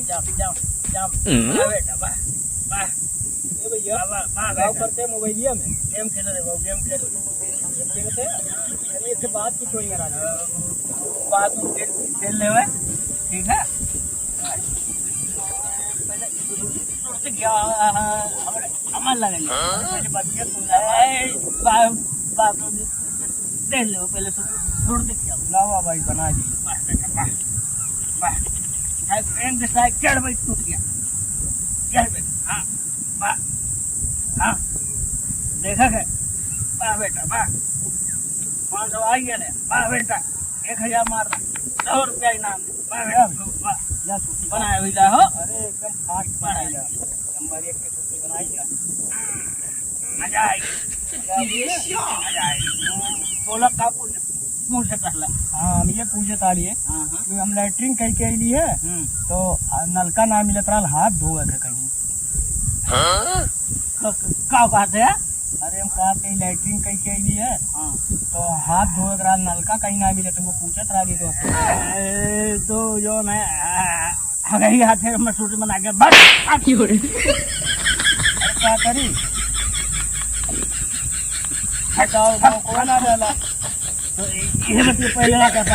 जम जम जम बेटा वाह वाह ये भैया वाह गाँव करते हैं मोबाइलिया में गेम खेलो रे बाबू गेम खेलो खेलते हैं चलिए इससे बात कुछ होई करा बात खेल ले हुए ठीक है पहले क्या हमारे अमल लगे पहले बच्चे बात देख लो पहले छोड़ दे क्या लावा भाई बना दी वाह फ्रेंड साइड चढ़ भाई टूट गया चढ़ भाई हाँ वाह हाँ देखा क्या वाह बेटा वाह 500 आ गया ना वाह बेटा 1000 मार 100 रुपया इनाम वाह बेटा वाह या सूची बनाया हुई हो अरे एकदम फास्ट बनाएगा नंबर 1 के सूची बनाएगा मजा आएगी मजा आएगी बोला का मुँह से कहला हाँ हम ये पूछे ताड़िए हाँ हाँ कि हम लैट्रिन कहीं के लिए है तो नलका ना मिलत रहा हाथ धोए थे कहीं का कहते हैं अरे हम कहा कहीं लैट्रिन कहीं के लिए है हाँ तो हाथ धोए रहा नलका कहीं ना मिले तो वो पूछत रहा तो जो मैं हगई हाथ है मैं सूट बना के बस अरे क्या करी हटाओ को ना डाला तो ये मतलब पहले ना कहता